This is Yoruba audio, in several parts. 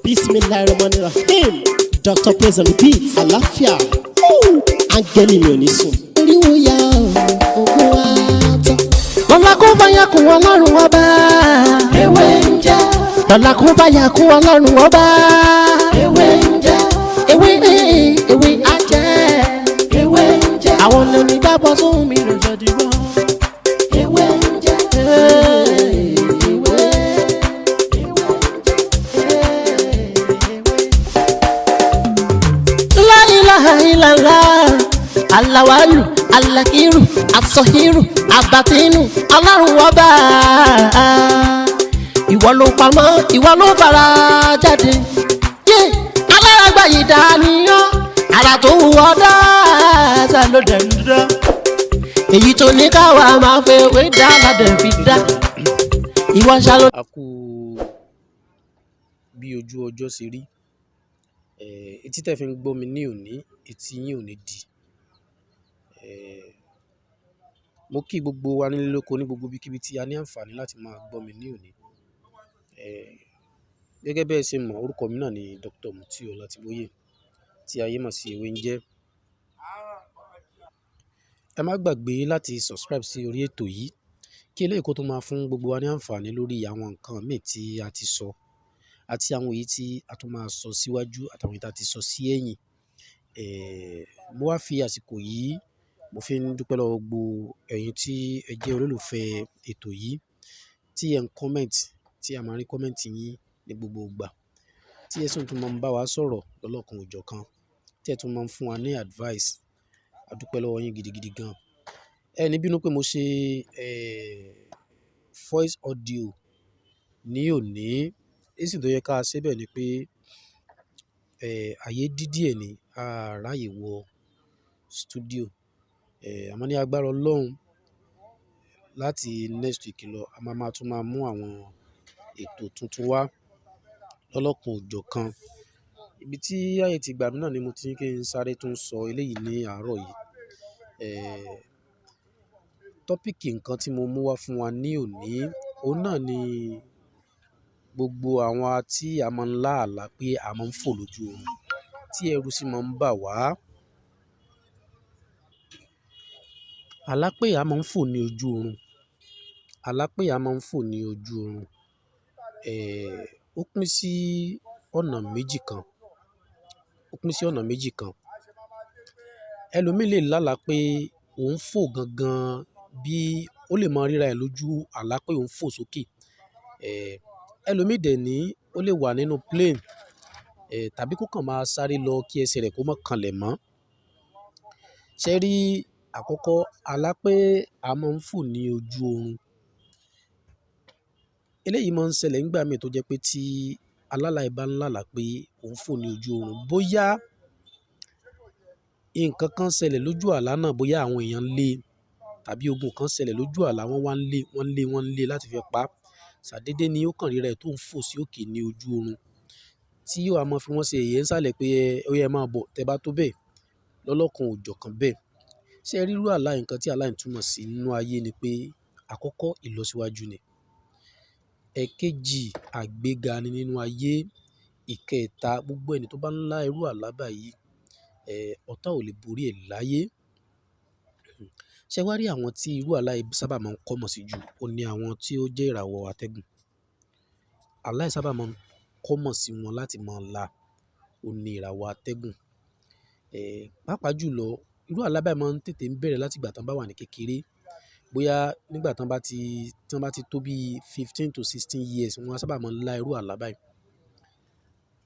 Bismillahirrahmanirrahim. Dr. Praise and Repeat. Àlàáfíà. Áńgẹ́lì mi ò ní sùn. Oríwo ya ògùn wa tán. Lọ́la kó bá yà kún Ọlọ́run ọba. Ewé ń jẹ́. Lọ́la kó bá yà kún Ọlọ́run ọba. Ewé ń jẹ́. Ewé á jẹ́. Ewé ń jẹ́. Àwọn lèmi gbàgbọ́ sóhun mi lọ́jọ́ dìbò. Ewé ń jẹ́. Alawalu, alakiru, asọhiru, abatinu, Ọlọ́run ọba. Ìwọ ló pamọ́, ìwọ ló fara jáde. Alárágbá yìí dániyàn, ara tó wù ọ́ dáadáa ló dẹ̀ ń dá. Èyí tó ní káwa máa fẹ́ wé dá ládẹ̀ fi dá. Ìwọ ṣàlọ́. A kú bí ojú ọjọ́ ṣe rí. Etí tẹ́ fi ń gbọ́ mi ní òní, etí yín ò ní di. Mo kí gbogbo wa nílé lóko ní gbogbo ibikíbi tí a ní àǹfààní láti máa gbọ́ mi ní òní. Gẹ́gẹ́ bẹ́ẹ̀ ṣe mọ̀, orúkọ mi náà ni Dr. Mutiu Ọlátìbóyè tí ayé mọ̀ sí ewé ń jẹ́. Ẹ má gbàgbé láti subscribe sí orí ètò yìí kí eléyìí kó tó máa fún gbogbo wa ní àǹfààní lórí àwọn nǹkan míì tí a ti sọ àti àwọn èyí tí a tún máa sọ síwájú àtàwọn èyí tí a ti sọ sí ẹ̀yìn. Mo wá fi àsìkò yìí mo fi ń dúpẹ́ lọ́wọ́ gbogbo ẹ̀yin tí ẹ jẹ́ olólùfẹ́ ètò yìí tí ẹ ń comment, tí a máa rí comment yín ní gbogbo ìgbà, tí ẹ sì tún máa ń bá wa sọ̀rọ̀ lọ́lọ́kan òjọ̀kan, tí ẹ tún máa ń fún wa ní advice. A dúpẹ́ lọ́wọ́ yín gidigidi gan. Ẹ ní bínú pé mo ṣe voice audio ní òní. Èsì tó yẹ ká ṣe bẹ́ẹ̀ ni pé àyè dídí ẹ̀ ní a ráyè wọ studio. Àmọ́ ní agbára Ọlọ́run láti next week lọ a máa tún máa mú àwọn ètò tuntun wá lọ́lọ́kan òjọ̀kan. Ibi tí ààyè ti gbà mí náà ni mo ti ní kí n sáré tún sọ eléyìí ní àárọ̀ yìí. Tọ́píìkì nǹkan tí mo mú wá fún wa ní òní, òun náà ni gbogbo àwọn tí a máa ń lá àlá pé a máa ń fò lójú oorun, tí ẹ̀rù sì máa ń bà wá. Àlá pé a máa ń fò ní ojú oorun, àlá pé a máa ń fò ní ojú oorun. Ó pín sí ọ̀nà méjì kan. Ó pín sí ọ̀nà méjì kan. Ẹlòmíì lè lálàá pé òun fò gangan bí ó lè máa ríra ẹ̀ lójú àlá pé òun fò sókè. Ẹlòmíì dẹ̀ ní ó lè wà nínú plane tàbí kó kàn máa sáré lọ kí ẹsẹ̀ rẹ̀ kó má kanlẹ̀ mọ́. Ṣé rí àkọ́kọ́ àlá pé a máa ń fò ní ojú oorun. Eléyìí máa ń ṣẹlẹ̀ nígbà míì tó jẹ́ pé tí alálàá bá ń lálàá pé òun fò ní ojú oorun, bóyá nǹkan kan ṣẹlẹ̀ lójú àlá náà, bóyá àwọn èèyàn lé tàbí ogun kan ṣẹlẹ̀ lójú àlá, wọ́n lé láti fi pa. Ṣàdédé ni ó kàn ríra ẹ̀ tó ń fò sí òkè ní ojú oorun tí yóò á máa fi wọ́n ṣe yẹ̀yẹ́ nsàlẹ̀ pé ó yẹ máa bọ̀ tẹ́ bá tó bẹ́ẹ̀ lọ́lọ́kan òjọ̀kan bẹ́ẹ̀. Ṣé ẹ rí irú àlá nǹkan tí àlá yìí túmọ̀ sí nínú ayé ni pé àkọ́kọ́ ìlọsíwájú ni. Ẹ̀kejì àgbéga ni nínú ayé. Ìkẹta gbogbo ẹni tó bá ń lá irú àlá báyìí ọ̀tá ò lè borí ẹ̀ láyé. Ṣé wá rí àwọn tí irú àlá yìí sábà máa ń kọ́mọ̀ sí jù, ó ní àwọn tí ó jẹ́ ìràwọ̀ atẹ́gùn. Àlá yìí sábà máa ń kọ́mọ̀ sí wọn láti máa lá, ó ní ìràwọ̀ atẹ́gùn. Pàápàá jùlọ irú àlá báyìí máa ń tètè ń bẹ̀rẹ̀ láti ìgbà tí wọ́n bá wà ní kékeré. Bóyá nígbà tí wọ́n bá ti tó bí 15 to 16 years, wọ́n sábà máa ń lá irú àlá báyìí.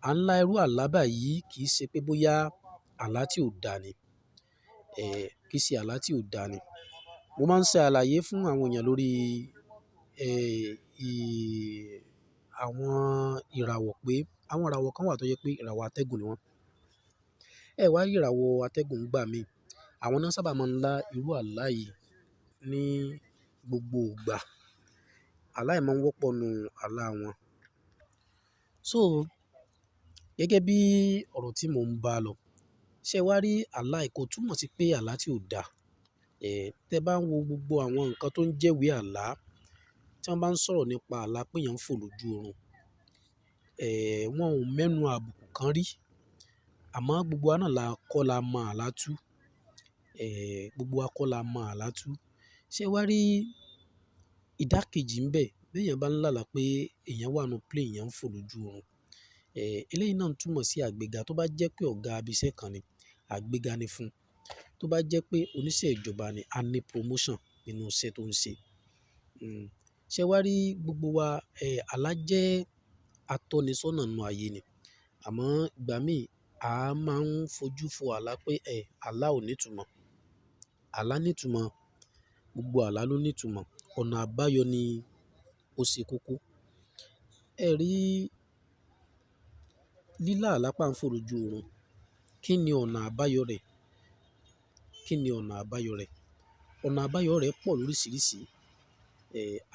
À ń lá irú àlá báyìí kì í ṣe pé bóyá àlá tí ò dáa ni. Kì í ṣe àlá tí ò dáa ni. Mo máa ń ṣe àlàyé fún àwọn èèyàn lórí àwọn ìràwọ̀ pé àwọn ìràwọ̀ kan wà tó jẹ́ pé ìràwọ̀ atẹ́gùn ni wọ́n. Ẹ wá rí ìràwọ̀ atẹ́gùn nígbà míì, àwọn náà sábà máa ń lá irú àlá yìí ní gbogbo ìgbà. Àlá yìí máa ń wọ́pọ̀ nínú àlá wọn. So gẹ́gẹ́ bí ọ̀rọ̀ tí mò ń bá lọ, ṣé wá rí àlá yìí kò túmọ̀ sí pé àlá tí ò dáa. Tẹ́ bá ń wo gbogbo àwọn nǹkan tó ń jẹ́wé àlá, tí wọ́n bá ń sọ̀rọ̀ nípa àlá pé èèyàn ń fò lójú oorun, wọn ò mẹ́nu àbùkù kan rí. Àmọ́ gbogbo wa náà la kọ́ la mọ àlá tú. Gbogbo wa kọ́ la mọ àlá tú. Ṣé wá rí ìdákejì ń bẹ bí èèyàn bá ń lálà pé èèyàn wà nínú plane, èèyàn ń fò lójú ọ̀run. Eléyìí náà ń túmọ̀ sí àgbéga. Tó bá jẹ́ pé ọ̀gá ibi iṣẹ́ kan ni, àgbéga ni fún un. Tó bá jẹ́ pé oníṣẹ́ ìjọba ni, a ní promotion nínú iṣẹ́ tó ń ṣe. Ṣé wá rí gbogbo wa, àlá jẹ́ atọ́nisọ́nà nínú ayé ni. Àmọ́ ìgbà míì a máa ń fojú fo àlá pé àlá ò ní ìtumọ̀. Àlá ní ìtumọ̀. Gbogbo àlá ló ní ìtumọ̀. Ọ̀nà àbáyọ ni ó ṣe kókó. Ẹ rí lílà àlá pá ń fò lójú ọ̀run. Kí ni ọ̀nà àbáyọ rẹ̀? Kí ni ọ̀nà àbáyọ rẹ̀? Ọ̀nà àbáyọ rẹ̀ pọ̀ lóríṣiríṣi.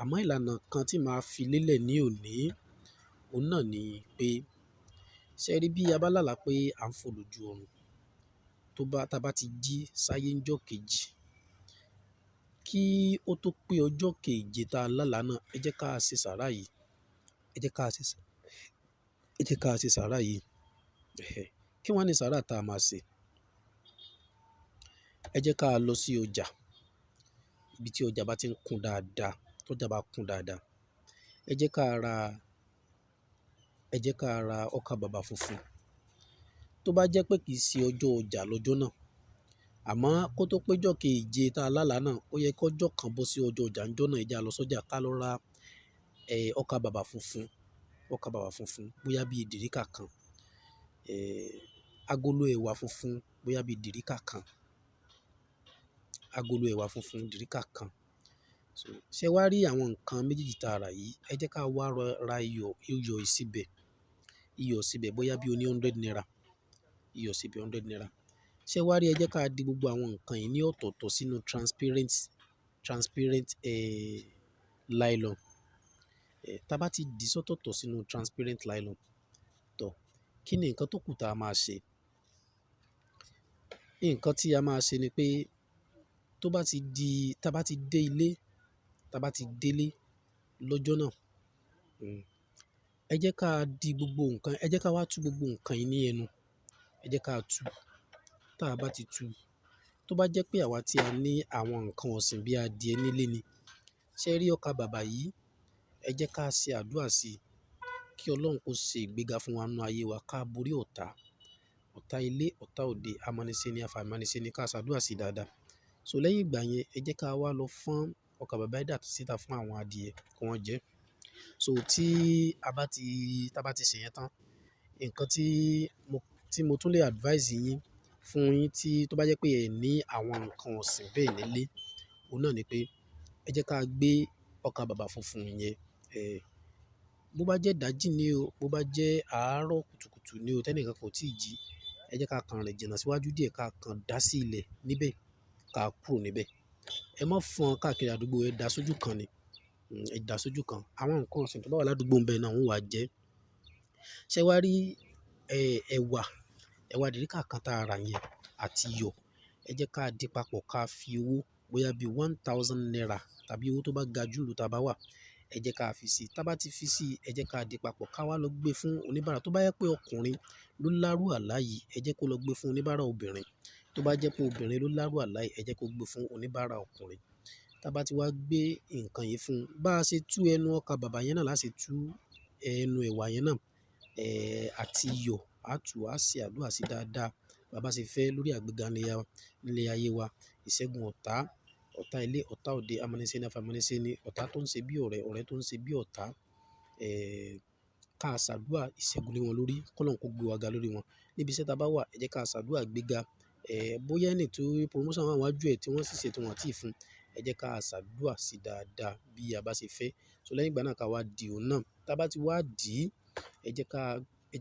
Àmọ́ ìlànà kan tí màá fi lélẹ̀ ní òní, òun náà ni pé ṣé ẹ rí bí a bá lálà pé à ń fò lójú ọ̀run, tá bá ti jí sáyé ńjọ́ kejì, kí ó tó pé ọjọ́ keje tá lálà náà, ẹ jẹ́ ká ṣe sàárà yìí. Ẹ jẹ́ ká ṣe sàárà yìí. Kí wá ni sàárà tá a máa ṣe? Ẹ jẹ́ ká lọ sí ọjà. Ibi tí ọjà bá ti ń kún dáadáa, tó ọjà bá kún dáadáa. Ẹ jẹ́ ká ra ọkà bàbà funfun. Tó bá jẹ́ pé kì í ṣe ọjọ́ ọjà lọ́jọ́ náà, àmọ́ kó tó pé ọjọ́ keje tá lálà náà, ó yẹ kó ọjọ́ kan bọ́ sí ọjọ́ ọjà ńjọ́ náà. Ẹ jẹ́ á lọ sọ́jà ká lọ ra ọkà bàbà funfun. Ọkà bàbà funfun bóyá bí dìríkà kan. Agolo ẹ̀wà funfun bóyá bí dìríkà kan. Agolo ẹ̀wà funfun dìríkà kan. Ṣé wá rí àwọn nǹkan méjèèjì tá a rà yìí? Ẹ jẹ́ ká wá ra iyọ̀ ìsebẹ̀. Iyọ̀ ìsebẹ̀ bóyá bí oní 100 naira. Iyọ̀ ìsebẹ̀ 100 naira. Ṣé wá rí ẹ jẹ́ ká di gbogbo àwọn nǹkan yìí ní ọ̀tọ̀ọ̀tọ̀ sínú transparent nylon. Tá bá ti dì sọ́tọ̀ọ̀tọ̀ sínú transparent nylon, tọ̀, kí ni nǹkan tó kù tá a máa ṣe? Nǹkan tí a máa ṣe ni pé tá bá ti dé ilé, tá bá ti délé lọ́jọ́ náà, ẹ jẹ́ ká di gbogbo nǹkan, ẹ jẹ́ ká wá tú gbogbo nǹkan yìí ní ẹnu. Ẹ jẹ́ ká tú. Tá a bá ti tú, tó bá jẹ́ pé àwa tí a ní àwọn nǹkan ọ̀sìn bí adìẹ nílé ni, ṣé rí ọkà bàbà yìí? Ẹ jẹ́ ká ṣe àdúrà sí i kí Ọlọ́run kó ṣe ìgbéga fún wa nínú ayé wa, ká borí ọ̀tá. Ọ̀tá ilé, ọ̀tá òde, amọ́nisẹ́ni, afàìmánisẹ́ni, ká ṣàdúrà sí dáadáa. Lẹ́yìn ìgbà yẹn, ẹ jẹ́ ká wá lọ fọ́n ọkà bàbà yìí dà síta fún àwọn adìẹ kí wọ́n jẹ. Tí a bá ti ṣe yẹn tán, nǹkan tí mo tún lè advise yín fún yín tó bá jẹ́ pé ẹ ní àwọn nǹkan ọ̀sìn bẹ́ẹ̀ nílé, òun náà ni pé ẹ jẹ́ ká gbé ọkà bàbà funfun yẹn, bó bá jẹ́ ìdájí ni o, bó bá jẹ́ àárọ̀ kùtùkùtù ni o, tẹ́nìkan kò tíì jí, ẹ jẹ́ ká kan rìn jìnnà síwájú díẹ̀, ká kan dá sí ilẹ̀ níbẹ̀, ká kúrò níbẹ̀. Ẹ má fọ́n káàkiri àdúgbò, ẹ dá sójú kan ni. Ẹ dá sójú kan. Àwọn nǹkan ọ̀sìn tó bá wà ládùúgbò ń bẹ náà wọ́n wá jẹ. Ṣé wá rí ẹ̀wà dìríkà kan tá a rà yẹn àti iyọ̀, ẹ jẹ́ ká di papọ̀, ká fi owó bóyá bí 1000 naira tàbí owó tó bá ga jù lọ tá a bá wà, ẹ jẹ́ ká fi sí i. Tá bá ti fi sí i, ẹ jẹ́ ká di papọ̀, ká wá lọ gbé fún oníbàárà. Tó bá jẹ́ pé ọkùnrin ló lárú àlá yìí, ẹ jẹ́ kó lọ gbé fún oníbàárà obìnrin. Tó bá jẹ́ pé obìnrin ló lárú àlá yìí, ẹ jẹ́ kó gbé fún oníbàárà ọkùnrin. Tá bá ti wá gbé nǹkan yìí fún, bá a ṣe tú ẹnu ọkà bàbà yẹn náà la ṣe tú ẹnu ẹ̀wà yẹn náà, àti iyọ̀. A tú, a ṣe àdúrà sí dáadáa. Bá bá ṣe fẹ́ lórí àgbéga nílé ayé wa, ìṣẹ́gun ọ̀tá ilé, ọ̀tá òde, amọ́nisẹ́ni, afàìmánisẹ́ni, ọ̀tá tó ń ṣe bí ọ̀rẹ́, ọ̀rẹ́ tó ń ṣe bí ọ̀tá. Ká ṣàdúrà ìṣẹ́gun lé wọn lórí, kí Ọlọ́run kó gbé wa ga lórí wọn. Níbi iṣẹ́ tá bá wà, ẹ jẹ́ ká ṣàdúrà ìgbéga. Bóyá ẹni tí promotion wà níwájú ẹ̀ tí wọ́n sì ṣe tí wọ́n tí ì fún, ẹ jẹ́ ká ṣàdúrà sí dáadáa bí a bá ṣe fẹ́. Lẹ́yìn ìgbà náà ká wá di òun náà. Tá bá ti wá dì, ẹ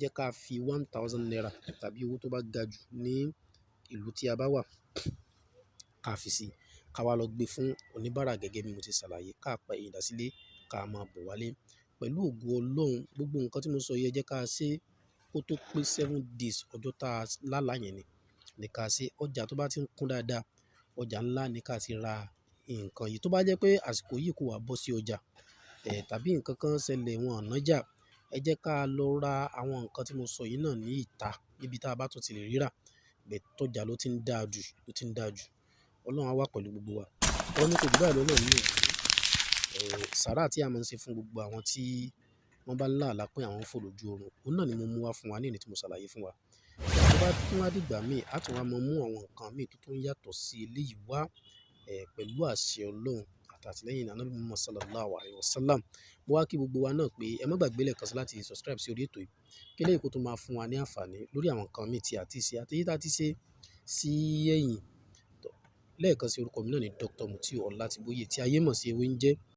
jẹ́ ká fi 1000 naira tàbí owó tó bá ga jù ní ìlú tí a bá wà, ká fi sí i. Ká wá lọ gbé fún oníbàárà gẹ́gẹ́ bí mo ti ṣàlàyé. Ká pa ẹ̀yìn dà sílé, ká máa bọ̀ wálé. Pẹ̀lú ògo Ọlọ́run, gbogbo nǹkan tí mo sọ yìí ẹ jẹ́ ká ṣe kó tó pé 7 days ọjọ́ tá lálà yẹn ni ká ṣe. Ọjà tó bá ti ń kún dáadáa, ọjà ńlá ni ká ti ra nǹkan yìí. Tó bá jẹ́ pé àsìkò yìí kò wá bọ́ sí ọjà, tàbí nǹkan kan ṣẹlẹ̀ wọn ò nájà, ẹ jẹ́ ká lọ ra àwọn nǹkan tí mo sọ yìí náà ní ìta níbi tá a bá tún ti lè rírà. Bẹ́ẹ̀ tọ́jà ló ti ń dáa jù, ló ti ń dáa jù. Ọlọ́run á wà pẹ̀lú gbogbo wa. Ọ̀rọ̀ mi kò jù báyìí lọ náà ní òní. Sàárà tí a máa ń ṣe fún gbogbo àwọn tí wọ́n bá lá àlá pé àwọn ń fò lójú oorun. Òun náà ni mo mú wá fún wa ní èyí tí mo ṣàlàyé fún wa. Tó bá tún wá dìgbà míì, a tún wá máa mú àwọn nǹkan míì tó tún yàtọ̀ sí eléyìí wá, pẹ̀lú àṣẹ Ọlọ́run àti àtìlẹ́yìn Ànábì Muhammad sallallahu alaihi wasallam. Mo wá kí gbogbo wa náà pé ẹ má gbàgbé lẹ́ẹ̀kan sí láti subscribe sí orí ètò yìí. Kí eléyìí kó tó máa fún wa ní àǹfààní lórí àwọn nǹkan míì tí a ti ṣe àti èyí tí a ti ṣe sí ẹ̀yìn. Lẹ́ẹ̀kan sí orúkọ mi náà ni Dr. Mutiu Ọlátíbóyè tí ayé mọ̀ sí ewé ń jẹ́.